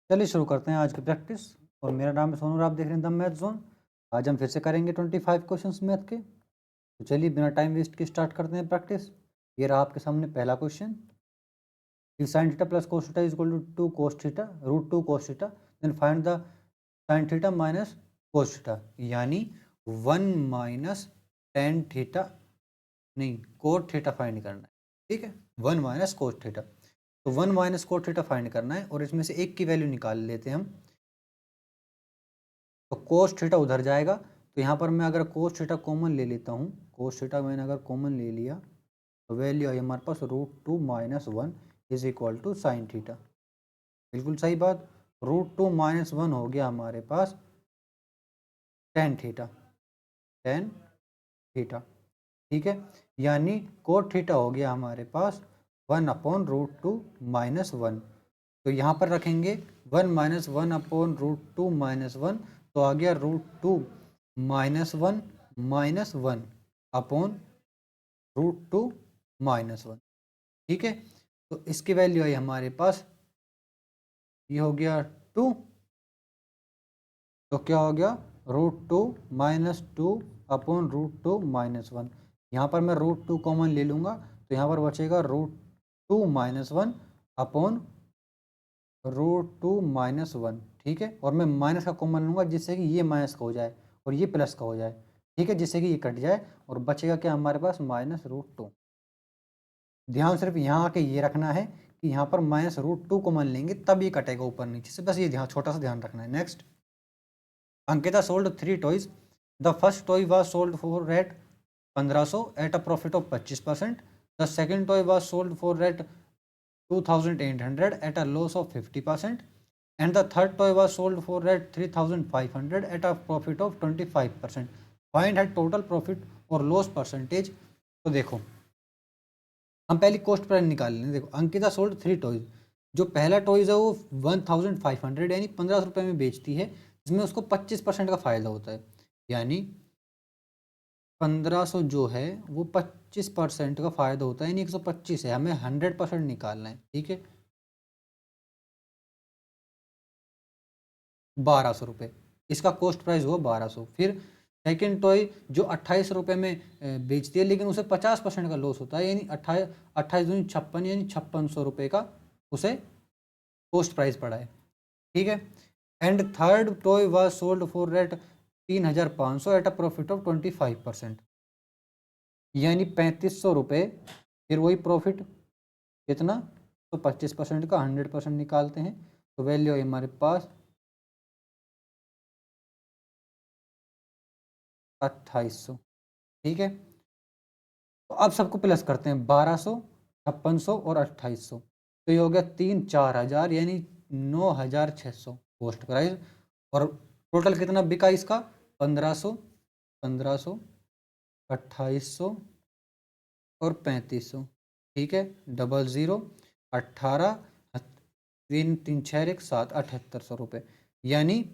चलिए शुरू करते हैं आज की प्रैक्टिस। और मेरा नाम है सोनू और आप देख रहे हैं द मैथ जोन। आज हम फिर से करेंगे 25 क्वेश्चंस मैथ के। तो चलिए बिना टाइम वेस्ट के स्टार्ट करते हैं प्रैक्टिस। ये रहा आपके सामने पहला question. If sin theta plus cos theta is equal to 2 cos theta √2 cos theta then find the sin theta minus cos theta, यानी 1 माइनस tan थीटा नहीं cot थीटा फाइंड करना है। ठीक है, 1 माइनस cos थीटा। तो 1 minus cot theta find करना है और इसमें से एक की वैल्यू निकाल लेते हैं हम। तो कोस थीटा उधर जाएगा, तो यहाँ पर मैं अगर कोस थीटा कॉमन ले लेता हूँ, कोस थीटा मैंने अगर कॉमन ले लिया तो वैल्यू आई हमारे पास √2 minus 1 is equal to sine theta. बिल्कुल सही बात, √2 माइनस 1 हो गया हमारे पास टेन थीटा, टेन थीटा। ठीक है, यानी कोट थीटा हो गया हमारे पास 1/√2 माइनस 1। तो यहाँ पर रखेंगे 1 माइनस 1/√2 माइनस 1, तो आ गया √2 माइनस 1 माइनस 1 अपॉन √2 माइनस 1। ठीक है, तो इसकी वैल्यू आई हमारे पास, ये हो गया 2। तो क्या हो गया √2 माइनस 2 अपॉन √2 माइनस 1। यहाँ पर मैं √2 कॉमन ले लूँगा, तो यहाँ पर बचेगा √2 माइनस 1 अपॉन √2 माइनस 1। ठीक है, और मैं माइनस का कॉमन लूँगा जिससे कि ये माइनस का हो जाए और ये प्लस का हो जाए। ठीक है, जिससे कि ये कट जाए और बचेगा क्या हमारे पास -√2। ध्यान सिर्फ यहाँ आके ये रखना है कि यहाँ पर -√2 कॉमन लेंगे तब ये कटेगा ऊपर नीचे से, बस ये ध्यान, छोटा सा ध्यान रखना है। Next, Ankita sold 3 toys. The first toy was sold for at 1500 at a profit of 25%. The second toy was sold for at 2800 at a loss of 50%. And the third toy was sold for at 3500 at a profit of 25%. Find her total profit or loss percentage. तो देखो, हम पहले cost price निकाल लेंगे। देखो, Ankita sold 3 toys. जो पहला toys है वो 1500 यानी 1500 रुपये में बेचती है, जिसमें उसको 25% का फायदा होता है। यानी 1500 जो है वो 25% का फायदा होता है, यानी 125 है, हमें 100% निकालना है। ठीक है, 1200 रुपये इसका कॉस्ट प्राइस हुआ 1200। फिर सेकेंड टॉय जो 28 रुपये में बेचती है, लेकिन उसे 50% का लॉस होता है, यानी 28 दूनी 56, यानी 5600 रुपये का उसे कॉस्ट प्राइस पड़ा है। ठीक है, and third toy was sold for at 3500 at a profit of 25%, यानी 3500 रुपये। फिर वही प्रॉफिट कितना, तो 25% का 100% निकालते हैं, तो वैल्यू है हमारे पास 2800। ठीक है, तो अब सबको प्लस करते हैं, 1200, 5600 और 2800। तो ये हो गया 3-4 हज़ार, यानी 9600 कॉस्ट प्राइस। और टोटल कितना बिका इसका, 1500, 1500, 2800 और 3500। ठीक है, 00, 18, 3 3 6 1 7 7800 रुपये, यानी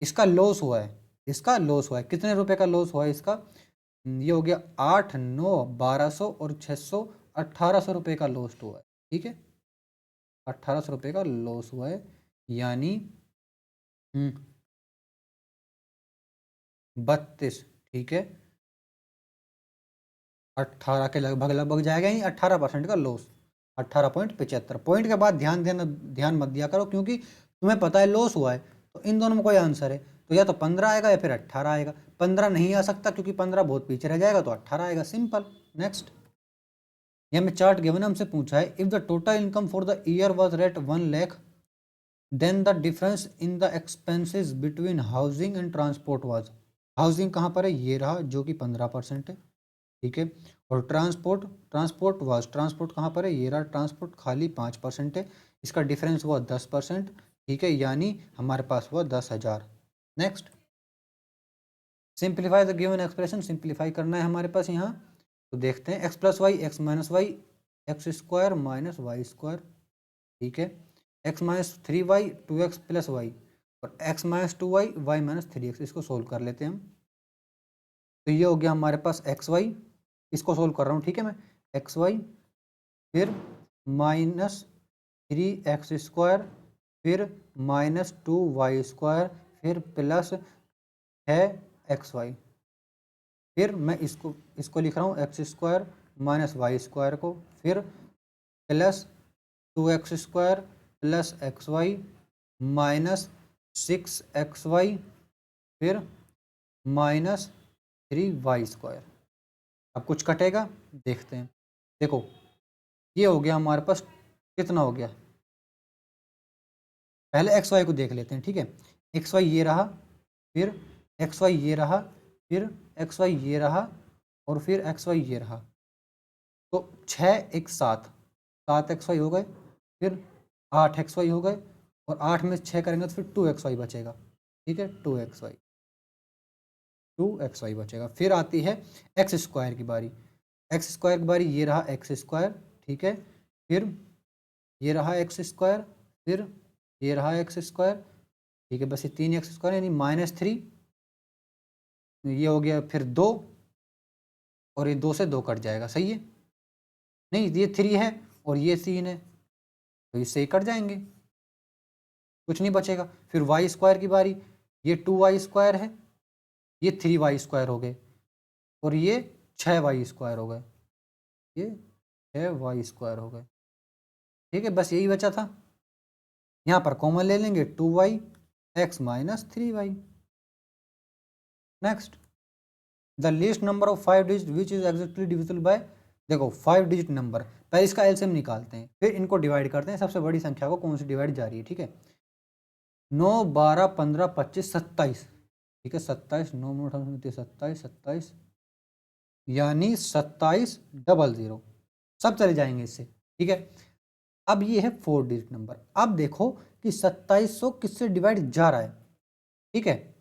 इसका लॉस हुआ है। इसका लॉस हुआ है, कितने रुपए का लॉस हुआ है इसका, ये हो गया 8, 9, 1200 और 600, 1800 रुपये का लॉस हुआ है। ठीक है, 1800 रुपये का लॉस हुआ है, यानी 32। ठीक है, 18 के लगभग लगभग जाएगा, यानी 18% का लॉस, 18.75 पॉइंट के बाद ध्यान मत दिया करो, क्योंकि तुम्हें पता है लॉस हुआ है, तो इन दोनों में कोई आंसर है, तो या तो 15 आएगा या फिर 18 आएगा। 15 नहीं आ सकता क्योंकि 15 बहुत पीछे रह जाएगा, तो 18 आएगा, सिंपल। नेक्स्ट, यह में चार्ट गिवन हमसे पूछा है, if the total income for the year was rate 1 lakh, then the difference in the expenses between housing and transport was. Housing कहाँ पर है, ये रहा, जो कि 15% है। ठीक है, और ट्रांसपोर्ट कहाँ पर है, ये रहा, ट्रांसपोर्ट खाली 5% है, इसका डिफरेंस हुआ 10%। ठीक है, यानी हमारे पास हुआ 10,000। Next, simplify the given expression, simplify करना है हमारे पास यहाँ। तो देखते हैं, x plus y x minus y x square minus y square. ठीक है, x minus 3y 2x plus y, और x minus 2y y minus 3x, इसको सोल्व कर लेते हैं हम। तो ये हो गया हमारे पास एक्स वाई, इसको सोल्व कर रहा हूँ। ठीक है, मैं एक्स वाई, फिर -3x स्क्वायर फिर -2y², फिर प्लस है xy। फिर मैं इसको लिख रहा हूँ x² माइनस y² को, फिर plus 2x² plus xy minus 6xy, फिर -3y²। अब कुछ कटेगा, देखते हैं। देखो ये हो गया हमारे पास, कितना हो गया, पहले xy को देख लेते हैं, ठीक है। xy ये रहा, फिर xy ये रहा, फिर xy ये रहा, और फिर xy ये रहा। तो 6 1 7 7xy हो गए, फिर 8xy हो गए, और 8 में 6 करेंगे तो फिर 2xy बचेगा, ठीक है। 2xy बचेगा। फिर आती है x² की बारी। x² की बारी, ये रहा x², ठीक है। फिर ये रहा x², फिर ये रहा x², ठीक है। बस ये 3x² यानी -3, ये हो गया, फिर 2, और ये 2 से 2 कट जाएगा, सही है। नहीं, ये 3 है और ये 3 है, तो इससे ही कट जाएंगे, कुछ नहीं बचेगा। फिर y² की बारी, ये 2y² है, ये 3y² हो गए, और ये 6y² हो गए, ये 6y² हो गए, ठीक है। बस यही बचा था। यहाँ पर कॉमन ले लेंगे, 2y x minus 3y। Next, the least number of 5 digit which is exactly divisible by. देखो 5 डिजिट नंबर, पहले इसका एलसीएम निकालते हैं, फिर इनको डिवाइड करते हैं, सबसे बड़ी संख्या को कौन सी डिवाइड जा रही है, ठीक है। 9 12 15 25 27, ठीक है। 27 9 27 27, यानी 2700, सब चले जाएंगे इससे, ठीक है। अब ये है 4 डिजिट नंबर। अब देखो कि 2700 किससे डिवाइड जा रहा है, ठीक है।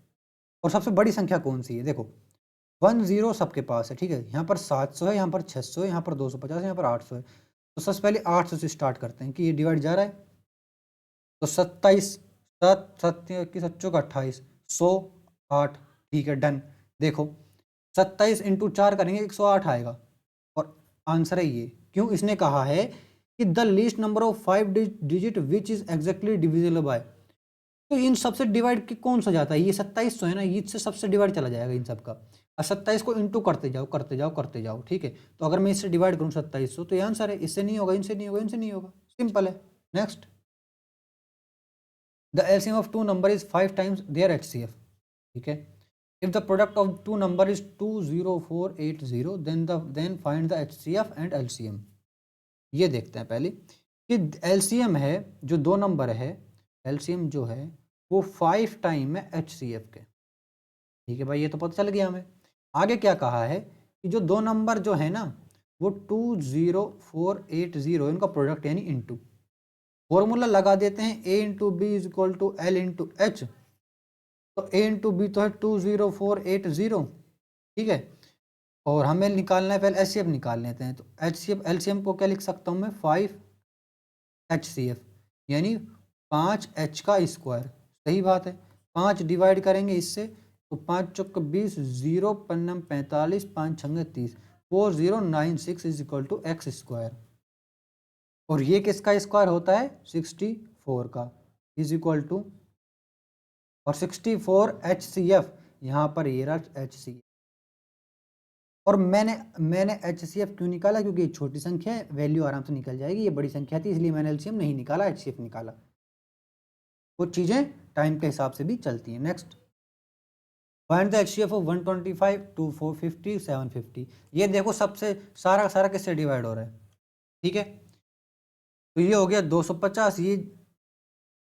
और सबसे बड़ी संख्या कौन सी है, देखो 10 सबके पास है, ठीक है। यहाँ पर 700 है, यहाँ पर 600 है, यहाँ पर 250 है, यहाँ पर 800 है। तो सबसे पहले 800 से स्टार्ट करते हैं कि ये डिवाइड जा रहा है। तो 27 7 7 21 25 28 108, ठीक है, डन। देखो 27 इंटू 4 करेंगे 108 आएगा, और आंसर है ये। क्यों, इसने कहा है कि the least number of 5 digit which is exactly divisible by. तो इन सबसे डिवाइड की कौन सा जाता है, ये 2700 है ना, इससे सबसे डिवाइड चला जाएगा इन सब का। और 27 को इंटू करते जाओ करते जाओ करते जाओ, ठीक है। तो अगर मैं इससे डिवाइड करूँ 2700, तो ये आंसर है। इससे नहीं होगा, इनसे नहीं होगा, इनसे नहीं होगा, सिंपल है। Next, the LCM of two number is 5 times their HCF, ठीक है। If the product of two number is 20480, then find the HCF and LCM. ये देखते हैं पहले कि एलसीएम है, जो दो नंबर है, एलसीएम जो है वो 5 टाइम है एचसीएफ के, ठीक है भाई। ये तो पता चल गया हमें। आगे क्या कहा है कि जो दो नंबर जो है ना वो 20480, इनका प्रोडक्ट यानी इनटू, फॉर्मूला लगा देते हैं, a into b is equal to l into h. तो a इंटू बी तो है 20480, ठीक है। और हमें निकालना है, पहले एचसीएफ निकाल लेते हैं। तो एचसीएफ एलसीएम को क्या लिख सकता हूँ मैं, 5 HCF, यानी 5h का स्क्वायर, सही बात है। 5 डिवाइड करेंगे इससे, तो 5 चौक 20, 0 पन्नम 45, 5 छंगे 30, 4096 इज इक्वल टू x²। और ये किसका स्क्वायर होता है, 64 का, इज इक्वल टू, और 64 HCF, यहाँ पर ये रहा HCF। और मैंने HCF क्यों निकाला, क्योंकि ये छोटी संख्या है, वैल्यू आराम से निकल जाएगी। ये बड़ी संख्या थी, इसलिए मैंने एलसीएम नहीं निकाला, HCF निकाला। कुछ चीज़ें टाइम के हिसाब से भी चलती हैं। Next, find the HCF of 125 2 450 750। ये देखो सबसे सारा सारा किससे डिवाइड हो रहा है, ठीक है। तो ये हो गया 250। ये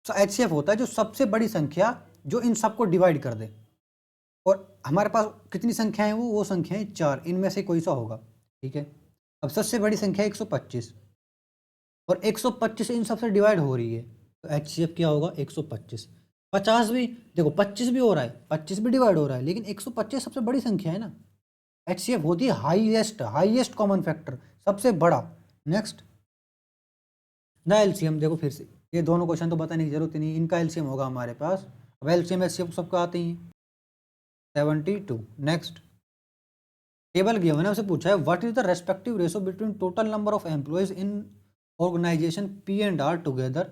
एचसीएफ होता है जो सबसे बड़ी संख्या जो इन सबको डिवाइड कर दे। और हमारे पास कितनी संख्याएं, वो संख्याएं 4, इनमें से कोई सा होगा, ठीक है। अब सबसे बड़ी संख्या 125, और 125 इन सबसे डिवाइड हो रही है, तो एचसीएफ क्या होगा, 125। 50 भी, देखो 25 भी हो रहा है, 25 भी डिवाइड हो रहा है, लेकिन 125 सबसे बड़ी संख्या है ना। एचसीएफ होती है हाईएस्ट कॉमन फैक्टर, सबसे बड़ा। नेक्स्ट, ना एलसीएम, देखो फिर से ये दोनों क्वेश्चन तो बताने की जरूरत ही नहीं, इनका एलसीएम होगा हमारे पास। अब एलसीएम एचसीएफ सबको आते ही हैं, 72। नेक्स्ट, टेबल गिवन है, उसे पूछा है what is the respective ratio between total number of employees in organisation P and R together,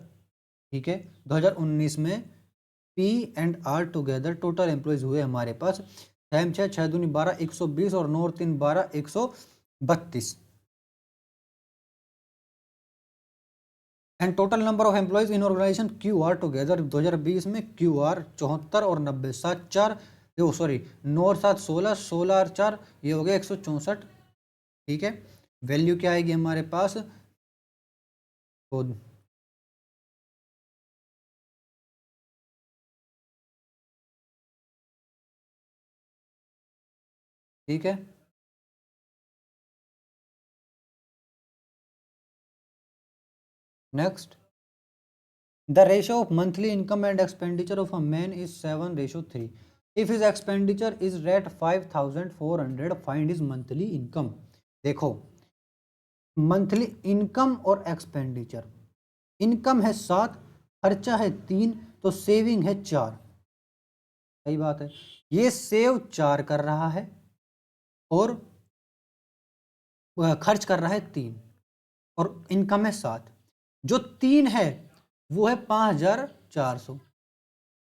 ठीक है। 2019 में P and R together total employees हुए हमारे पास 6 6 6 दूनी 12 120 और 9 3 12 132 and total number of employees in organisation Q R together 2020 में Q R 74 और 90 7 4 sorry 9 और 7 16 16 और 4 ये हो गया 164। ठीक है, वैल्यू क्या आएगी हमारे पास तो ठीक है। Next, the ratio of monthly income and expenditure of a man is 7:3। If his expenditure is rate 5400 find his monthly income. देखो, मंथली इनकम और एक्सपेंडिचर, इनकम है 7, खर्चा है 3, तो सेविंग है 4। सही बात है, ये सेव 4 कर रहा है और खर्च कर रहा है 3 और इनकम है 7। जो 3 है वो है 5400,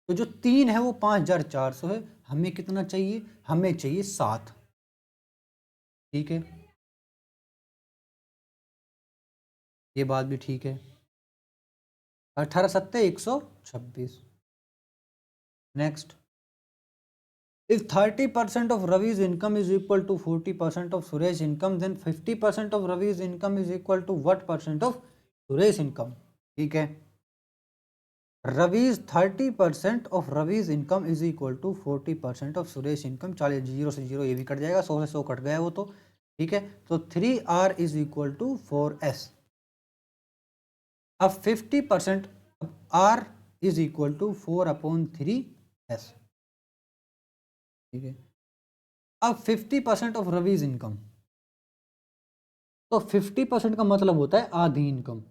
तो जो 3 है वो 5400 है। हमें कितना चाहिए, हमें चाहिए 7। ठीक है, ये बात भी ठीक है। 18 सत्ते 126। Next, if 30% of Ravi's income is equal to 40% of Suresh income, then 50% of Ravi's income is equal to what percent of Suresh income? ठीक है, Ravi's 30% of Ravi's income is equal to 40% of Suresh income। चलिए, 0 से 0 ये भी cut जाएगा, 100 से 100 cut गया वो तो। ठीक है, तो 3R is equal to 4S। अब 50%, अब R is equal to 4/3S। ठीक है, अब 50% ऑफ रवीज इनकम, तो 50% का मतलब होता है आधी इनकम।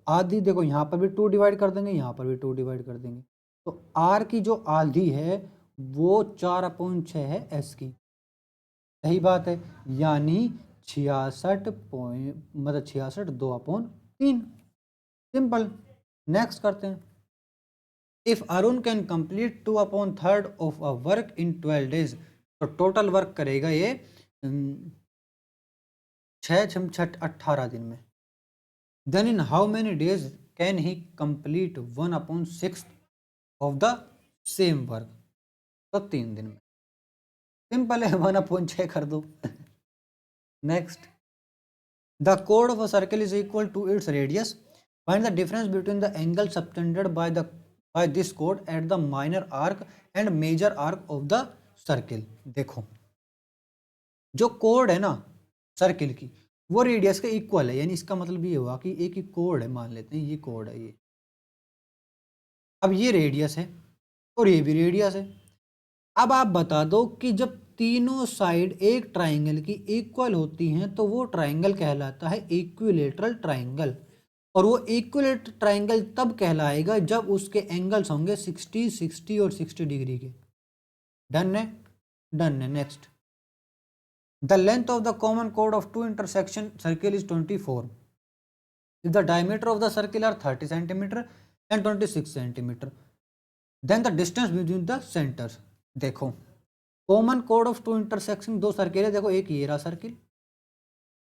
आधी देखो, यहाँ पर भी 2 डिवाइड कर देंगे, यहाँ पर भी 2 डिवाइड कर देंगे, तो आर की जो आधी है वो 4/6 है एस की। सही बात है, यानी 66 पॉइंट, मतलब 66 2/3। सिंपल। नेक्स्ट करते हैं, if Arun can complete 2/3 of a work in 12 days, तो टोटल वर्क करेगा ये 6 6 18 दिन में। Then in how many days can he complete 1/6 of the same work, तो 3 दिन में। सिंपल है, 1/6 कर दो। Next, the code of a circle is equal to its radius, find the difference between the angle subtended by this code at the minor arc and major arc of the circle. देखो, जो code है ना circle की, वो radius के equal है, यानी इसका मतलब ये हुआ कि एक ही कोड है, मान लेते हैं ये कोड है ये। अब ये रेडियस है और ये भी रेडियस है। अब आप बता दो कि जब तीनों साइड एक ट्राइंगल की इक्वल होती हैं तो वो ट्राइंगल कहलाता है इक्विलेटरल ट्राइंगल। और वो इक्विलेटरल ट्राइंगल तब कहलाएगा जब उसके एंगल्स होंगे 60 60 और 60 डिग्री के। डन है, डन है। Next, the length of the common कोड of two intersection circle is 24। If the diameter of the circle are 30 centimeter and 26 centimeter, then the distance between the centers। देखो, common कोड of two intersection, दो circle है, देखो एक ये रहा circle,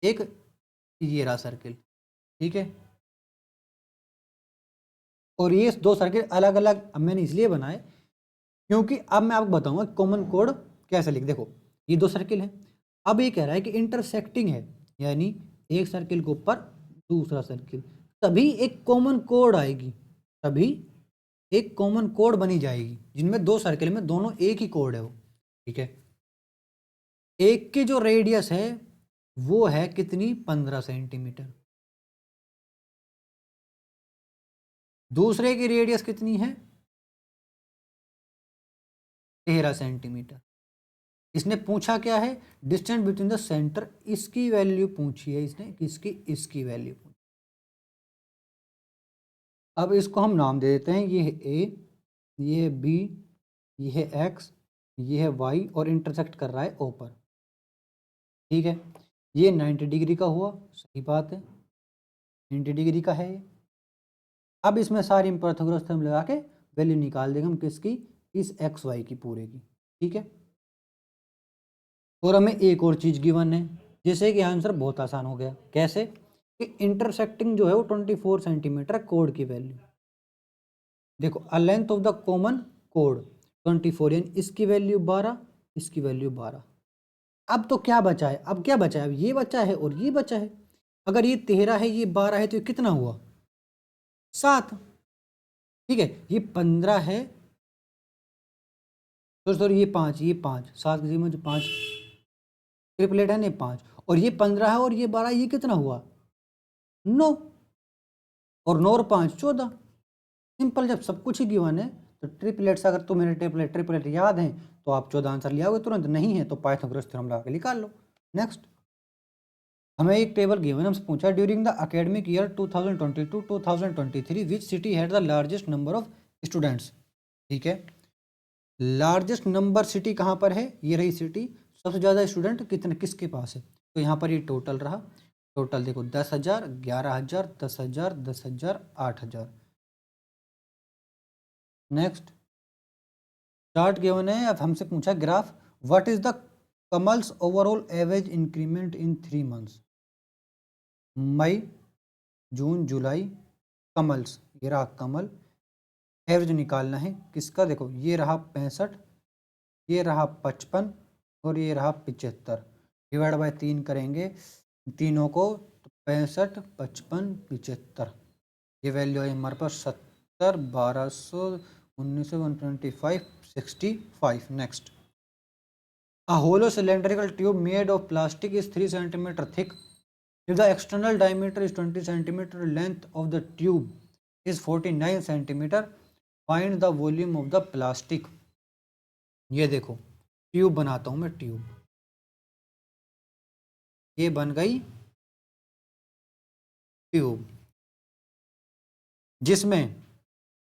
एक ये रहा सर्किल। ठीक है, और ये दो सर्किल अलग अलग अब मैंने इसलिए बनाए क्योंकि अब मैं आपको बताऊंगा कॉमन कोड कैसे लिख। देखो, ये दो सर्किल है, अब ये कह रहा है कि इंटरसेक्टिंग है, यानी एक सर्किल के ऊपर दूसरा सर्किल, तभी एक कॉमन कोड आएगी, तभी एक कॉमन कोड बनी जाएगी जिनमें दो सर्किल में दोनों एक ही कोड है वो। ठीक है, एक की जो रेडियस है वो है कितनी, 15 सेंटीमीटर, दूसरे की रेडियस कितनी है, 13 सेंटीमीटर। इसने पूछा क्या है, डिस्टेंस बिटवीन द सेंटर, इसकी वैल्यू पूछी है इसने, किसकी, इसकी वैल्यू पूछी। अब इसको हम नाम दे देते हैं, ये है ए, ये है बी, ये है एक्स, ये है वाई, और इंटरसेक्ट कर रहा है ओ पर। ठीक है, ये 90 डिग्री का हुआ, सही बात है, 90 डिग्री का है ये। अब इसमें सारी पाइथागोरस थ्योरम लगा के वैल्यू निकाल देंगे हम किसकी, इस एक्स वाई की पूरे की, ठीक है। और हमें एक और चीज गिवन है, जैसे कि आंसर बहुत आसान हो गया। कैसे कि इंटरसेक्टिंग जो है वो 24 सेंटीमीटर कोड की वैल्यू। देखो a length of the common code 24, यानी इसकी वैल्यू 12, इसकी वैल्यू 12। अब तो क्या बचा है, अब क्या बचा है, अब ये बचा है और ये बचा है। अगर ये 13 है, ये 12 है, तो ये कितना हुआ, 7। ठीक है, ये 15 है, तो सॉरी ये 5, ये 5, 7 किसी में जो 5 ट्रिपलेट है, नहीं 5, और ये 15 है और ये 12, ये कितना हुआ 9, और 9 और 5 14। सिंपल, जब सब कुछ ही गिवन है तो ट्रिपलेट्स, अगर तुम्हें ट्रिपलेट याद है तो आप 14 आंसर ले आओगे तुरंत, नहीं है तो पाइथागोरस थ्योरम लगा के निकाल लो। नेक्स्ट, हमें एक टेबल गिवन, हमसे पूछा during the academic year 2022-2023 which city had the largest number of students. ठीक है, लार्जेस्ट नंबर सिटी कहाँ पर है, ये रही सिटी, सबसे ज़्यादा स्टूडेंट कितने किसके पास है, तो यहाँ पर ये टोटल रहा। टोटल देखो 10,000, 11,000, 10,000, 10,000, 8,000। नेक्स्ट, चार्ट गिवन है, अब हमसे पूछा graph, what is the Kamal's overall average increment in 3 months. May, June, July, Kamal's, ये रहा कमल, एवरेज निकालना है किसका, देखो ये रहा 65, ये रहा 55 और ये रहा 75, डिवाइड बाय 3 करेंगे तीनों को, तो 65, 55, 75, ये वैल्यू है हमारे पास 70, 1200, 1900, 125, 65। Next, a hollow cylindrical tube made of plastic is 3 centimeter thick. If the external diameter is 20 centimeter, length of the tube is 49 centimeter. Find the volume of the plastic. ये देखो tube बनाता हूं मैं, tube ये बन गई tube, जिसमें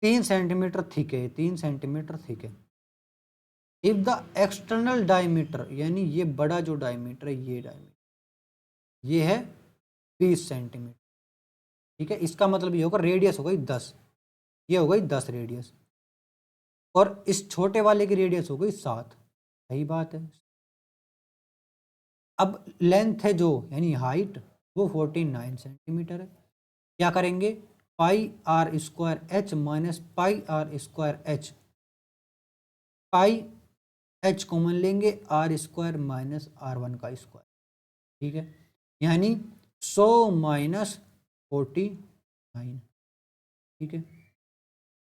3 centimetre thick है, 3 सेंटीमीटर थिक है। इफ द एक्सटर्नल डायमीटर, यानी ये बड़ा जो डायमीटर है, ये डायमीटर ये है 20 सेंटीमीटर। ठीक है, इसका मतलब ये होगा रेडियस हो गई 10, ये हो गई 10 रेडियस, और इस छोटे वाले की रेडियस हो गई 7। सही बात है। अब लेंथ है जो, यानी हाइट, वो 49 सेंटीमीटर है। क्या करेंगे, pi r square h minus pi r square h, pi h common लेंगे, आर स्क्वायर माइनस R1 का स्क्वायर। ठीक है, यानी 100 माइनस 49। ठीक है,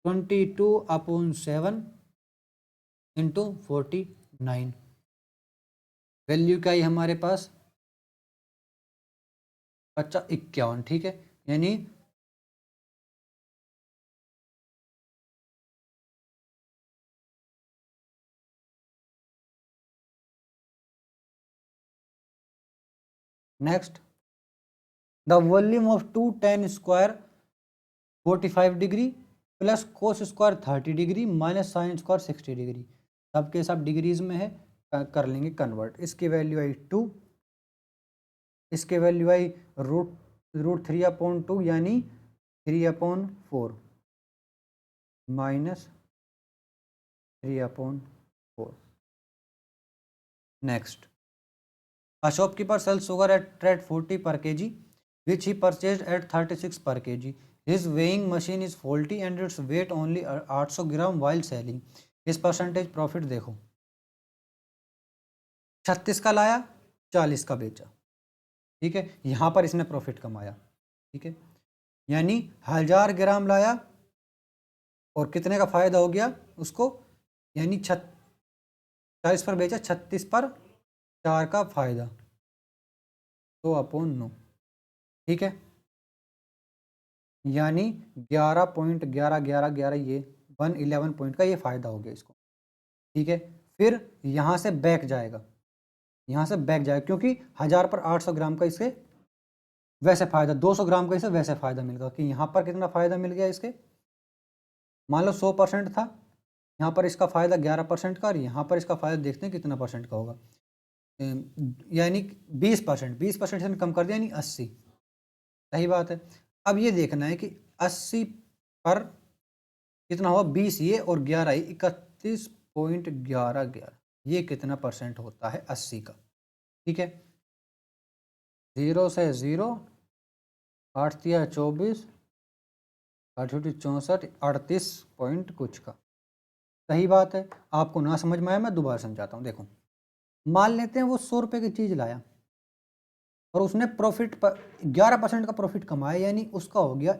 22/7 इंटू 49, वैल्यू क्या है हमारे पास 51। ठीक है, यानी next, the volume of 2 tan square 45 degree plus cos square 30 degree minus sine square 60 degree, सबके सब डिग्रीज में है, कर लेंगे कन्वर्ट। इसकी वैल्यू आई 2, इसके वैल्यू आई रूट 3/2, यानी 3/4 minus 3/4। Next, a shopkeeper sells sugar at 40 per kg which he purchased at 36 per kg. His weighing machine is faulty and its weight only 800 gram while selling. इस percentage profit देखो, 36 का लाया, 40 का बेचा। ठीक है, यहाँ पर इसने प्रॉफिट कमाया। ठीक है, यानी 1000 ग्राम लाया और कितने का फायदा हो गया उसको, यानी 40 पर बेचा, 36 पर 4 का फायदा, 100/9। ठीक है, यानी 11.1111 ये 111 पॉइंट का ये फायदा हो गया इसको। ठीक है, फिर यहाँ से बैक जाएगा, यहाँ से बैक जाएगा, क्योंकि 1000 पर 800 ग्राम का इसके वैसे फायदा, 200 ग्राम का इसे वैसे फायदा मिलेगा, कि यहाँ पर कितना फायदा मिल गया इसके, मान लो 100% था, यहाँ पर इसका फायदा 11% का, और यहाँ पर इसका फायदा देखते हैं कितना परसेंट का होगा, यानी 20%, 20% से कम कर दिया, यानी 80। सही बात है। अब ये देखना है कि 80 पर कितना हुआ 20 ये और 11 ये 31.1111, ये कितना परसेंट होता है 80 का। ठीक है, 0 से 0, 8 तिया 24, 8 छोटी 64, 38 पॉइंट कुछ का। सही बात है। आपको ना समझ में आया मैं दोबारा समझाता हूँ। देखो, मान लेते हैं वो 100 रुपये की चीज़ लाया और उसने प्रॉफिट पर 11% का प्रॉफिट कमाया, यानी उसका हो गया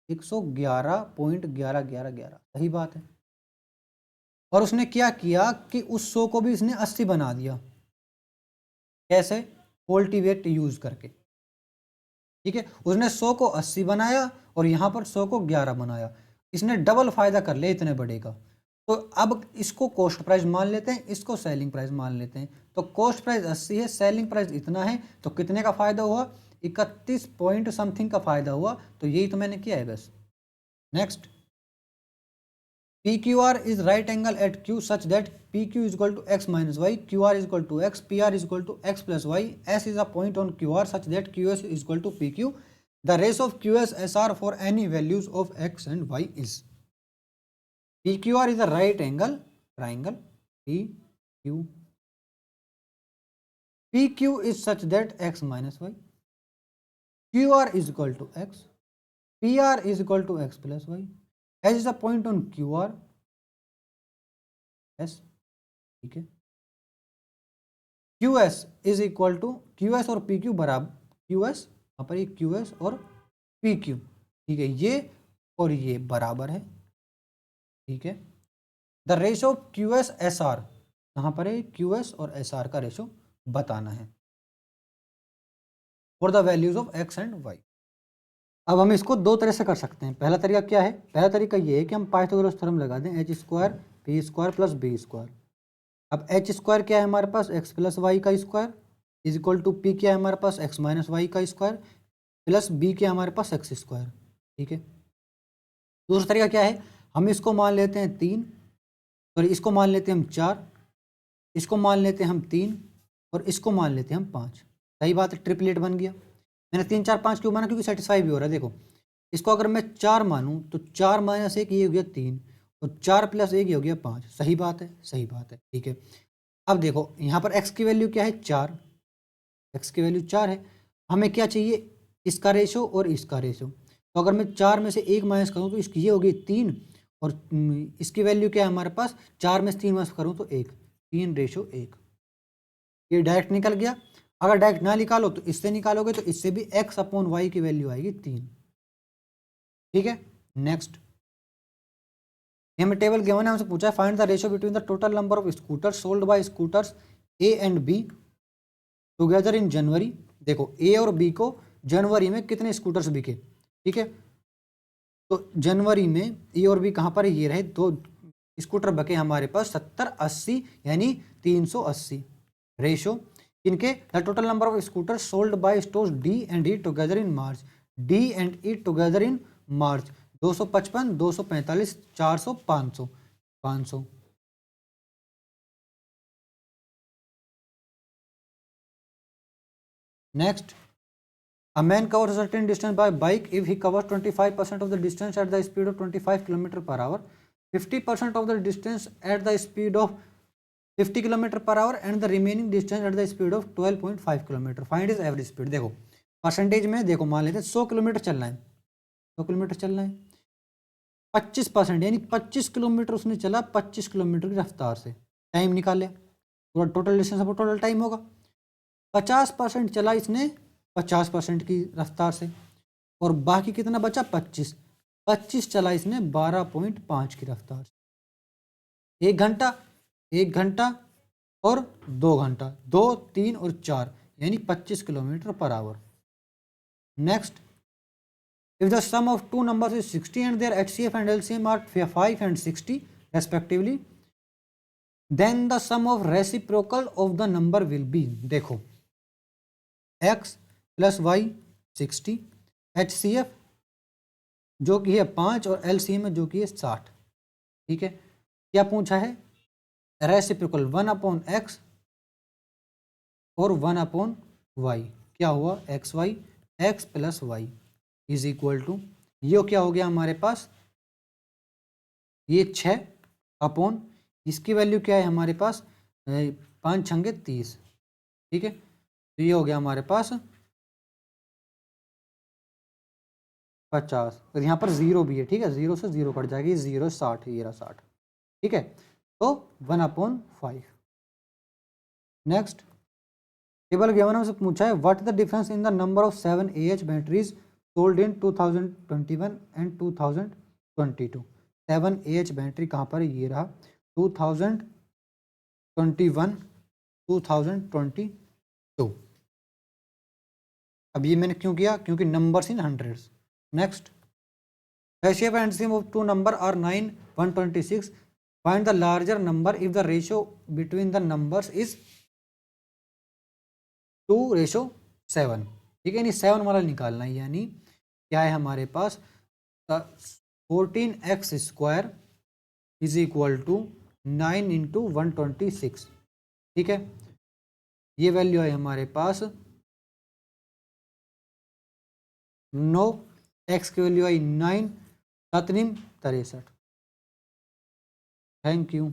111.1111। सही बात है। और उसने क्या किया कि उस 100 को भी इसने 80 बना दिया। कैसे? कल्टीवेट यूज करके। ठीक है, उसने 100 को 80 बनाया और यहां पर 100 को 11 बनाया। इसने डबल फायदा कर लिया इतने बड़े का। तो अब इसको कॉस्ट प्राइस मान लेते हैं, इसको सेलिंग प्राइस मान लेते हैं। तो कॉस्ट प्राइस 80 है, सेलिंग प्राइस इतना है, तो कितने का फायदा हुआ? 31 पॉइंट समथिंग का फायदा हुआ। तो यही तो मैंने किया है बस। Next, PQR is right angle at Q such that PQ is equal to x minus y, QR is equal to x, PR is equal to x plus y. S is a point on QR such that QS is equal to PQ. The ratio of QS SR for any values of x and y is. PQR is a right angle triangle. PQ. PQ is such that x minus y. QR is equal to x. PR is equal to x plus y. S is a point on QR. S. ठीक है। QS is equal to QS और PQ बराबर, QS यहाँ पर ये QS और PQ, ठीक है, ये और ये बराबर है। ठीक है, the ratio of QS SR, यहाँ पर है QS और SR का रेशो बताना है for the values of x and y। अब हम इसको दो तरह से कर सकते हैं। पहला तरीका क्या है? पहला तरीका ये है कि हम पाइथागोरस थ्योरम लगा दें, h square p square plus b square. अब h स्क्वायर क्या है हमारे पास? x प्लस वाई का square is equal to p क्या है हमारे पास? x माइनस वाई का स्क्वायर प्लस b क्या है हमारे पास? x square. ठीक है, दूसरा तरीका क्या है? हम इसको मान लेते हैं 3, और इसको मान लेते हैं हम 4, इसको मान लेते हैं हम 3 और इसको मान लेते हैं हम 5। सही बात है, ट्रिपलेट बन गया। मैंने 3 4 5 क्यों माना? क्योंकि सेटिस्फाई भी हो रहा है। देखो, इसको अगर मैं 4 मानूं तो 4 माइनस 1 ये हो गया 3 और 4 प्लस 1 ये हो गया 5। सही बात है, सही बात है। ठीक है, अब देखो यहाँ पर x की वैल्यू क्या है? 4। x की वैल्यू 4 है। हमें क्या चाहिए? इसका रेशो और इसका रेशो। तो अगर मैं 4 में से 1 माइनस करूँ तो इसकी ये होगी 3, और इसकी वैल्यू क्या है हमारे पास? 4 में से 3 माइनस करूँ तो 1, 3:1। ये डायरेक्ट निकल गया। अगर डायरेक्ट ना निकालो तो इससे निकालोगे, तो इससे भी x अपॉन वाई की वैल्यू आएगी 3। ठीक है, नेक्स्ट, हमें टेबल गिवन है, हमसे पूछा है find the ratio between the total number of scooters sold by scooters A and B together in January. देखो, ए और बी को जनवरी में कितने स्कूटर्स बिके। ठीक है, तो जनवरी में ए और बी कहाँ पर है? ये रहे, दो स्कूटर बके हमारे पास 70 80, यानी 380। रेशो इनके the total number of scooter sold by stores D and E together in March, D and E together in March 255 245 400 500 500। Next, a man covers a certain distance by bike if he covers 25% of the distance at the speed of 25 km per hour, 50% of the distance at the speed of 50 km per hour and the remaining distance at the speed of 12.5 km. Find his average speed। देखो, percentage में देखो, मान लेते हैं 100 kilometre चलना है, 100 kilometre चलना है, 25% यानी 25 किलोमीटर उसने चला 25 किलोमीटर की रफ्तार से। टाइम निकाल लिया, पूरा टोटल डिस्टेंस अब टोटल टाइम होगा। 50% चला इसने 50% की रफ्तार से, और बाकी कितना बचा? 25 चला इसने 12.5 की रफ्तार से। 1 घंटा और 2 घंटा, 2 3 और 4, यानी 25 kilometre per hour. Next, if the sum of two numbers is 60 and their HCF and LCM are 5 and 60 respectively, then the sum of reciprocal of the number will be. देखो, x प्लस वाई 60, HCF जो कि है 5 और LCM जो कि है 60। ठीक है, क्या पूछा है? रेसिप्रोकल 1/x और 1/y। क्या हुआ? XY, x plus y is equal to, ये क्या हो गया हमारे पास, ये 6 अपॉन इसकी वैल्यू क्या है हमारे पास 5 छंगे 30, ठीक है। तो ये हो गया हमारे पास 50 और यहाँ पर 0 भी है, ठीक है, 0 से 0 कट जाएगी, 0 60, ये रहा 60, ठीक है। तो 1/5। नेक्स्ट टेबल गिवन हमसे पूछा है what the difference in the number of 7 AH batteries sold in 2021 and 2022। 7 AH battery कहाँ पर है, ये रहा 2021 2022। अब ये मैंने क्यों किया, क्योंकि numbers in hundreds. Next ratio of LCM of two number are 9 126, find the larger number if the ratio between the numbers is 2:7, ठीक है। यानी 7 वाला निकालना है, यानी क्या है हमारे पास 14x² इज इक्वल टू 9 × 126, ठीक है। ये वैल्यू है हमारे पास 9, x की वैल्यू आई 9, 7 × 63। Thank you.